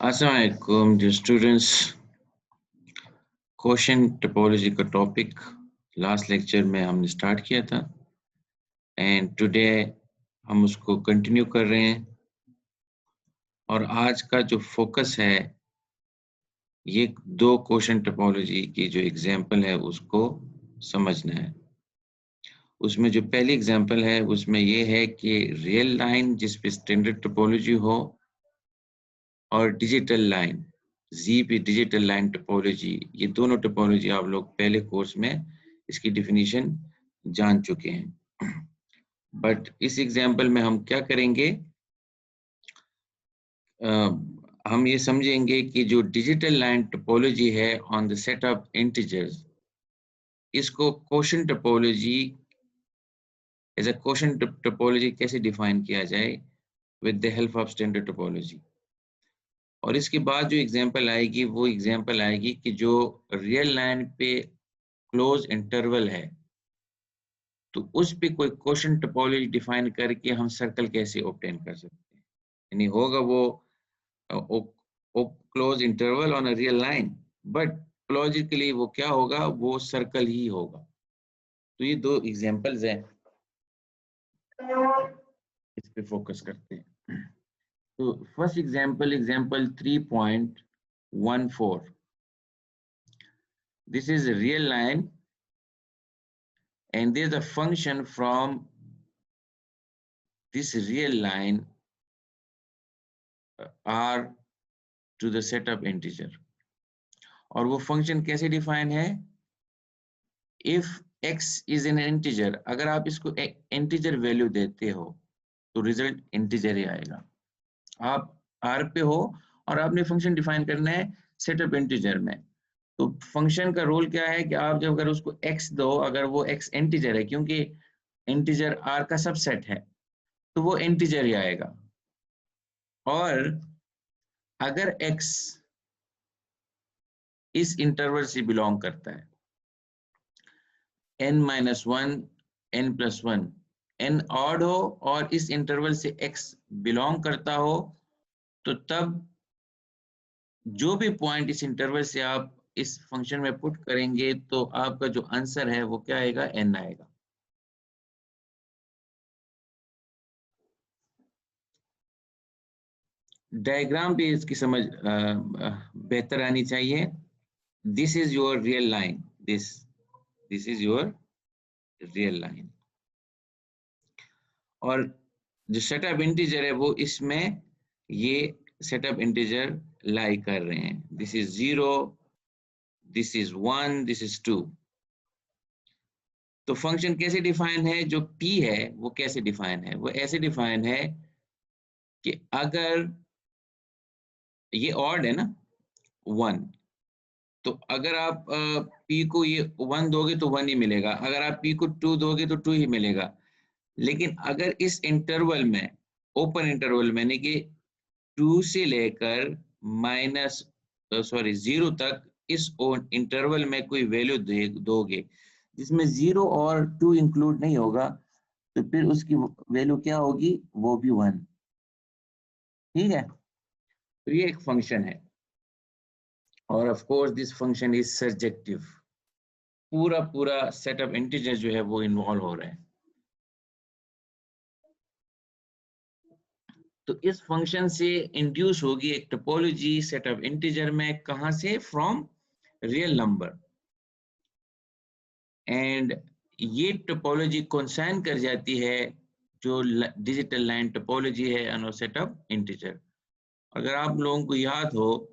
अस्सलाम वालेकुम dear students. Question topology का टॉपिक लास्ट लेक्चर में हमने स्टार्ट किया था एंड टुडे हम उसको कंटिन्यू कर रहे हैं। और आज का जो फोकस है ये दो क्वेश्चन टोपोलॉजी की जो एग्जांपल है उसको समझना है। उसमें जो पहली एग्जांपल है उसमें ये है कि रियल लाइन जिस पे स्टैंडर्ड टोपोलॉजी हो और डिजिटल लाइन जी पे डिजिटल लाइन टोपोलॉजी, ये दोनों टोपोलॉजी आप लोग पहले कोर्स में इसकी डिफिनीशन जान चुके हैं। बट इस एग्जांपल में हम क्या करेंगे, हम ये समझेंगे कि जो डिजिटल लाइन टोपोलॉजी है on the set of integers, इसको quotient topology as a quotient topology कैसे डिफाइन किया जाए with the help of standard topology. और इसके बाद जो एग्जांपल आएगी वो एग्जांपल आएगी कि जो रियल लाइन पे क्लोज इंटरवल है तो उस पे कोई क्वोशंट टोपोलॉजी डिफाइन करके हम सर्कल कैसे ऑब्टेन कर सकते हैं। यानी होगा वो close interval on a real line, but logically वो क्या होगा, वो सर्कल ही होगा। तो ये दो एग्जांपल्स हैं, इस पे फोकस करते हैं। तो first example 3.14, this is a real line and there's a function from this real line r to the set of integer। और वो फंक्शन कैसे डिफाइन है, if x is an integer, अगर आप इसको इंटीजर वैल्यू देते हो तो रिजल्ट इंटीजर ही आएगा। आप r पे हो और आपने फंक्शन डिफाइन करना है सेट ऑफ इंटीजर में, तो फंक्शन का रोल क्या है कि आप जब अगर उसको x दो, अगर वो x इंटीजर है, क्योंकि इंटीजर r का सबसेट है तो वो इंटीजर ही आएगा। और अगर x इस इंटरवल से बिलोंग करता है n-1 n+1, n ऑड हो और इस इंटरवल से x बिलोंग करता हो, तो तब जो भी पॉइंट इस इंटरवल से आप इस फंक्शन में पुट करेंगे तो आपका जो आंसर है वो क्या आएगा, n आएगा। डायग्राम भी इसकी समझ बेहतर आनी चाहिए। This is your real line, this is your real line, और जो सेटअप इंटीजर है वो इसमें ये सेटअप इंटीजर लाई कर रहे हैं। This is 0, this is 1, this is 2। तो फंक्शन कैसे डिफाइन है, जो p है वो कैसे डिफाइन है, वो ऐसे डिफाइन है कि अगर ये ऑड है ना 1, तो अगर आप p को ये 1 दोगे तो 1 ही मिलेगा, अगर आप p को 2 दोगे तो 2 ही मिलेगा। लेकिन अगर इस इंटरवल में, ओपन इंटरवल में, यानी कि 2 से लेकर -0 तक इस इंटरवल में कोई वैल्यू दोगे जिसमें 0 और 2 इंक्लूड नहीं होगा, तो फिर उसकी वैल्यू क्या होगी, वो भी 1। ठीक है, तो ये एक फंक्शन है और of course this function is surjective, पूरा सेट ऑफ इंटीजर जो है वो इन्वॉल्व हो रहा है। तो इस फंक्शन से इंड्यूस होगी एक टोपोलॉजी सेट ऑफ इंटीजर में, कहां से, फ्रॉम रियल नंबर, एंड ये टोपोलॉजी कंसाइन कर जाती है जो डिजिटल लाइन टोपोलॉजी है ऑन सेट ऑफ इंटीजर। अगर आप लोगों को याद हो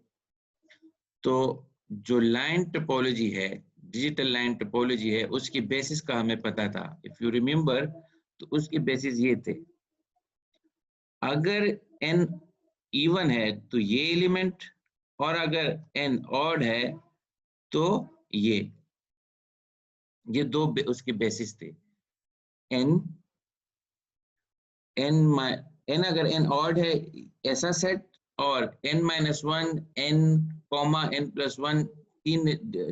तो जो लाइन टोपोलॉजी है, डिजिटल लाइन टोपोलॉजी है, उसकी बेसिस का हमें पता था, इफ यू रिमेंबर, तो उसके बेसिस ये थे, अगर n इवन है तो ये एलिमेंट, और अगर n ऑड है तो ये दो उसके बेसिस थे। n अगर n ऑड है ऐसा सेट, और n-1 n+1 तीन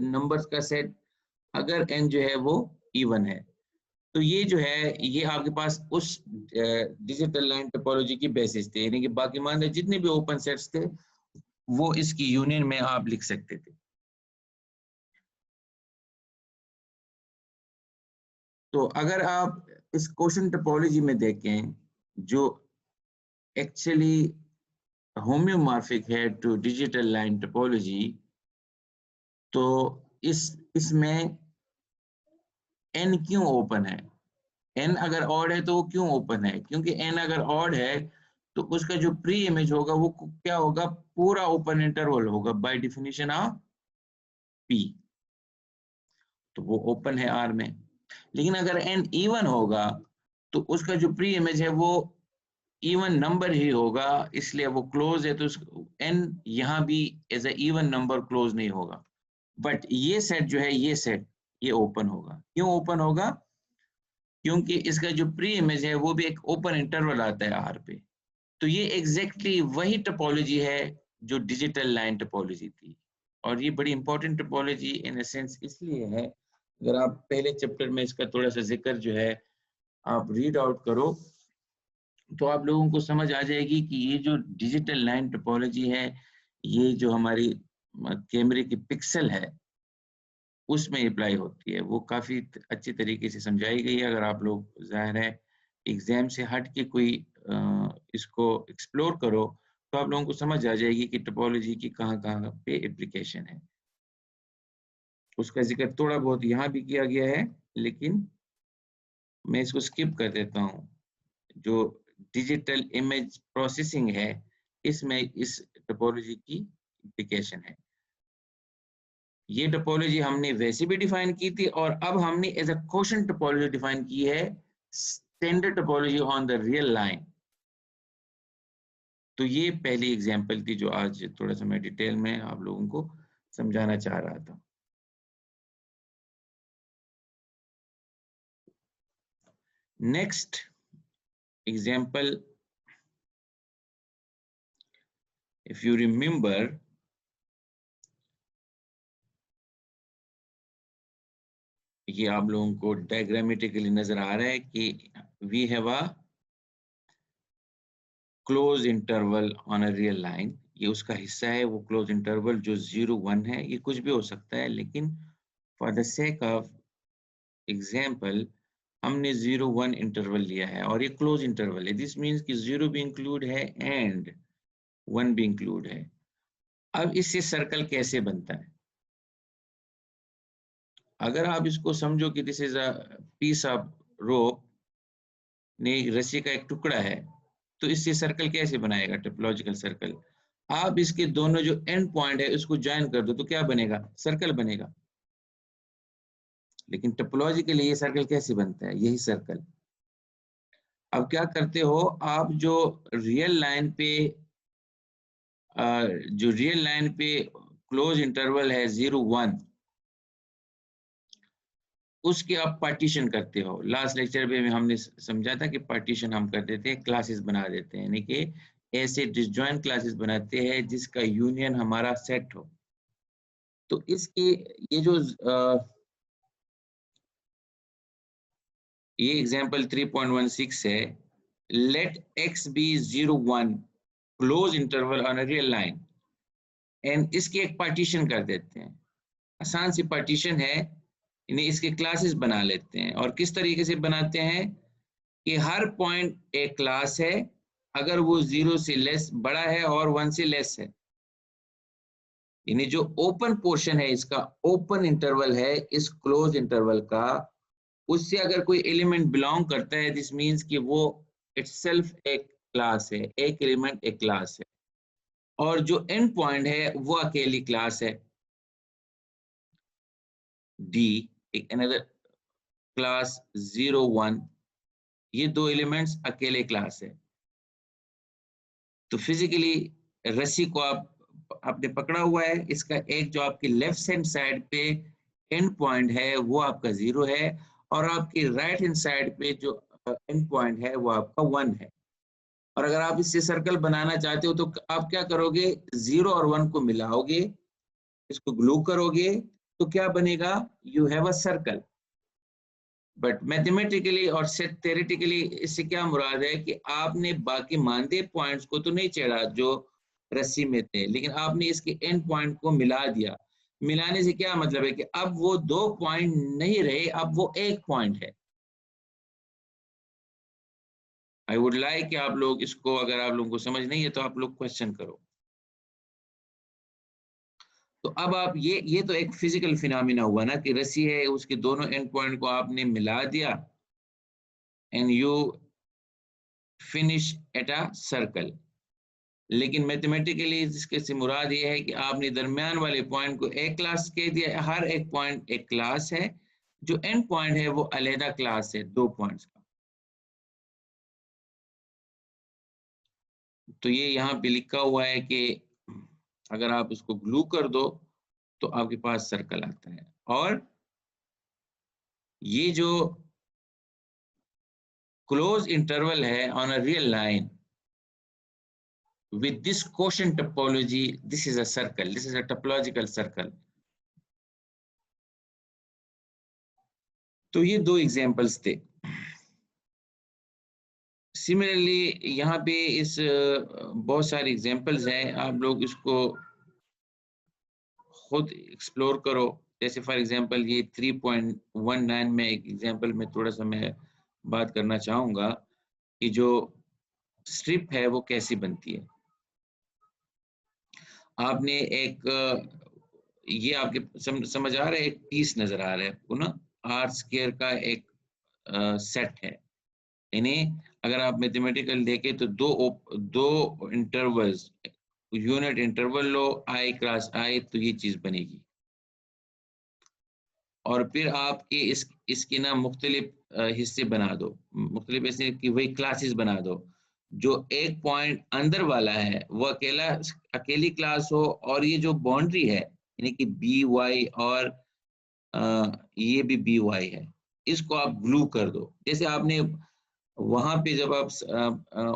नंबर्स का सेट अगर n जो है वो इवन है। तो ये जो है ये आपके पास उस डिजिटल लाइन टोपोलॉजी की बेसिस थे, यानी कि बाकी मान लीजिए जितने भी ओपन सेट्स थे वो इसकी यूनियन में आप लिख सकते थे। तो अगर आप इस क्वेश्चन टोपोलॉजी में देखें जो एक्चुअली होम्योमॉर्फिक है टू डिजिटल लाइन टोपोलॉजी, तो इसमें n क्यों ओपन है? n अगर ऑड है तो वो क्यों ओपन है? क्योंकि n अगर ऑड है तो उसका जो प्री इमेज होगा वो क्या होगा? पूरा ओपन इंटरवल होगा बाय डेफिनेशन ऑफ p, तो वो ओपन है R में। लेकिन अगर n इवन होगा तो उसका जो प्री इमेज है वो इवन नंबर ही होगा, इसलिए वो क्लोज है, तो n यहाँ भी as a even number close नहीं होगा। बट ये सेट जो है, ये सेट ये ओपन होगा। क्यों ओपन होगा? क्योंकि इसका जो प्री इमेज है वो भी एक ओपन इंटरवल आता है R पे। तो ये एग्जैक्टली वही टोपोलॉजी है जो डिजिटल लाइन टोपोलॉजी थी, और ये बड़ी important topology in a sense इसलिए है, अगर आप पहले चैप्टर में इसका थोड़ा सा जिक्र जो है आप रीड आउट करो तो आप लोगों को समझ आ जाएगी कि ये जो डिजिटल लाइन टोपोलॉजी है, ये जो हमारी कैमरे की पिक्सल है उसमें अप्लाई होती है। वो काफ़ी अच्छी तरीके से समझाई गई है। अगर आप लोग ज़ाहिर है एग्ज़ाम से हट के कोई इसको एक्सप्लोर करो तो आप लोगों को समझ आ जाएगी कि टोपोलॉजी की कहाँ-कहाँ पे एप्लीकेशन है। उसका ज़िक्र थोड़ा बहुत यहाँ भी किया गया है, लेकिन मैं इसको स्किप कर देता हूँ। जो डिजिटल इमेज प्रोसेसिंग है, इसमें इस टोपोलॉजी की एप्लीकेशन है। ये टोपोलॉजी हमने वैसे भी डिफाइन की थी और अब हमने as a question topology define की है, standard topology on the real line. तो ये पहली एग्जांपल थी जो आज थोड़ा सा मैं डिटेल में आप लोगों को समझाना चाह रहा था। Next example, if you remember, ये आप लोगों को डायग्रामेटिकली नजर आ रहा है कि we have a close interval on a real line. ये उसका हिस्सा है, वो क्लोज इंटरवल जो 0-1 है। ये कुछ भी हो सकता है, लेकिन for the sake of example हमने 0-1 इंटरवल लिया है और ये क्लोज इंटरवल है। दिस मीन्स कि 0 भी इंक्लूड है एंड 1 भी इंक्लूड है। अब इससे सर्कल कैसे बनता है? अगर आप इसको समझो कि this is a piece of rope, ने रस्सी का एक टुकड़ा है, तो इससे सर्कल कैसे बनाएगा? Topological circle. आप इसके दोनों जो एंड पॉइंट है उसको ज्वाइन कर दो तो क्या बनेगा? सर्कल बनेगा। लेकिन टोपोलॉजिकली ये सर्कल कैसे बनता है? यही सर्कल। अब क्या करते हो आप, जो रियल लाइन पे क्लोज इंटरवल है 0-1, उसके आप पार्टीशन करते हो। लास्ट लेक्चर में हमने समझा था कि पार्टीशन हम कर देते हैं, क्लासेस बना देते हैं, यानी कि ऐसे डिसजॉइंट क्लासेस बनाते हैं जिसका यूनियन हमारा सेट हो। तो इसके ये जो ये एग्जांपल 3.16 है, let x be 0-1 close interval on a real line, and इसके एक पार्टीशन कर देते हैं। आसान सी पार्टीशन है, इन्हें इसके क्लासेस बना लेते हैं। और किस तरीके से बनाते हैं कि हर पॉइंट एक क्लास है अगर वो 0 से लेस बड़ा है और 1 से लेस है। यानी जो ओपन पोर्शन है, इसका ओपन इंटरवल है इस क्लोज इंटरवल का, उससे अगर कोई एलिमेंट बिलोंग करता है, दिस मीन्स कि वो इटसेल्फ एक क्लास है, एक एलिमेंट एक क्लास है। और जो एंड पॉइंट है वो अकेली क्लास है, डी एक अनदर क्लास 0-1, ये दो एलिमेंट्स अकेले क्लास है। तो फिजिकली रस्सी को आपने पकड़ा हुआ है, इसका एक जो आपकी लेफ्ट हैंड साइड पे एंड पॉइंट है वो आपका 0 है, और आपकी राइट हैंड साइड पे जो एंड पॉइंट है वो आपका 1 है। और अगर आप इससे सर्कल बनाना चाहते हो तो आप क्या करोगे? 0 और 1 को मिलाओगे, इसको ग्लू करोगे, तो क्या बनेगा? You have a circle. But mathematically और थ्योरेटिकली इससे क्या मुराद है कि आपने बाकी मानदेय पॉइंट्स को तो नहीं छेड़ा जो रस्सी में थे, लेकिन आपने इसके एंड पॉइंट को मिला दिया। मिलाने से क्या मतलब है कि अब वो 2 पॉइंट नहीं रहे, अब वो 1 पॉइंट है। आई वुड लाइक कि आप लोग इसको, अगर आप लोगों को समझ नहीं है तो आप लोग क्वेश्चन करो। तो अब आप ये तो एक फिजिकल फिनोमिना हुआ ना कि रस्सी है, उसके दोनों एंड पॉइंट को आपने मिला दिया and you finish at a circle. लेकिन मैथमेटिकली इसके से मुराद ये है कि आपने दरमियान वाले पॉइंट को एक क्लास कह दिया। हर एक पॉइंट एक क्लास है, जो एंड पॉइंट है वो अलहदा क्लास है 2 पॉइंट्स का। तो ये यहाँ पे लिखा हुआ है कि अगर आप इसको ग्लू कर दो तो आपके पास सर्कल आता है। और ये जो क्लोज इंटरवल है on a real line with this quotient topology, this is a circle, this is a topological circle. तो ये 2 एग्जांपल्स थे। सिमिलरली यहाँ पे इस बहुत सारे एग्जांपल्स हैं, आप लोग इसको खुद एक्सप्लोर करो। जैसे फॉर एग्जांपल ये 3.19 में एक एग्जांपल में थोड़ा सा मैं बात करना चाहूँगा कि जो स्ट्रिप है वो कैसी बनती है। आपने एक ये आपके समझ आ रहा है, एक पीस नजर आ रहा है आपको ना, आर स्क्वायर का एक सेट है। यानी अगर आप मैथमेटिकल देखें तो दो इंटरवल्स, यूनिट इंटरवल लो आई क्रॉस आई, तो ये चीज बनेगी। और फिर आपके इसके ना मुख्तलिफ हिस्से बना दो, मुख्तलिफ ऐसे कि वही क्लासेस बना दो। जो एक पॉइंट अंदर वाला है वो अकेली क्लास हो, और ये जो बाउंड्री है यानी कि बी वाई और ये भी बी वाई है, इसको आप ग्लू कर दो। जैसे आपने वहां पे जब आप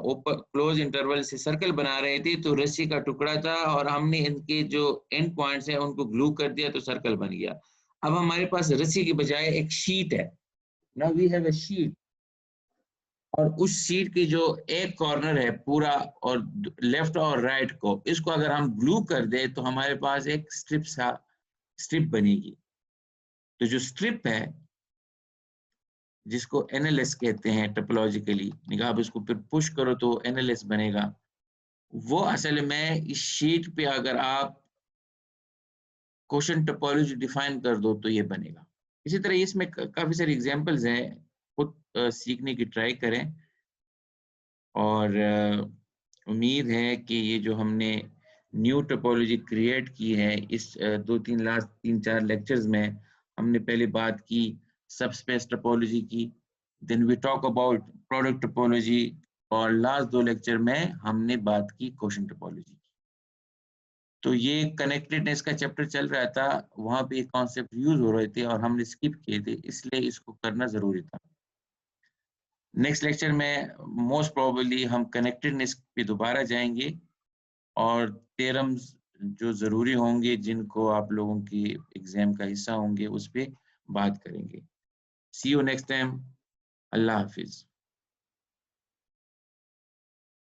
ओपन क्लोज इंटरवल से सर्कल बना रहे थे तो रस्सी का टुकड़ा था और हमने इनके जो एंड पॉइंट्स हैं उनको ग्लू कर दिया तो सर्कल बन गया। अब हमारे पास रस्सी के बजाय एक शीट है। Now we have a sheet, और उस शीट की जो एक कॉर्नर है पूरा, और लेफ्ट और राइट को, इसको अगर हम ग्लू कर दे तो हमारे पास एक स्ट्रिप बनेगी। तो जो स्ट्रिप है जिसको एनएलएस कहते हैं टोपोलॉजिकली, आप इसको फिर पुश करो तो एनएलएस बनेगा। वो असल में इस शीट पे अगर आप क्वेश्चन टोपोलॉजी डिफाइन कर दो तो ये बनेगा। इसी तरह इसमें काफी सारी एग्जांपल्स हैं, खुद सीखने की ट्राई करें। और उम्मीद है कि ये जो हमने न्यू टोपोलॉजी क्रिएट की है इस लास्ट 3-4 लेक्चर्स में, हमने पहले बात की सबस्पेस टोपोलॉजी की, then we talk about product topology, और लास्ट 2 लेक्चर में हमने बात की क्वेश्चन टोपोलॉजी की। तो ये कनेक्टेडनेस का चैप्टर चल रहा था, वहां पे कॉन्सेप्ट यूज हो रहे थे और हमने स्किप किए थे, इसलिए इसको करना जरूरी था। नेक्स्ट लेक्चर में मोस्ट प्रोबेबली हम कनेक्टेडनेस पे दोबारा जाएंगे और थ्योरम्स जो ज़रूरी होंगे, जिनको आप लोगों की एग्जाम का हिस्सा होंगे, उस पे बात करेंगे। सी यू नेक्स्ट टाइम। अल्लाह हाफिज़।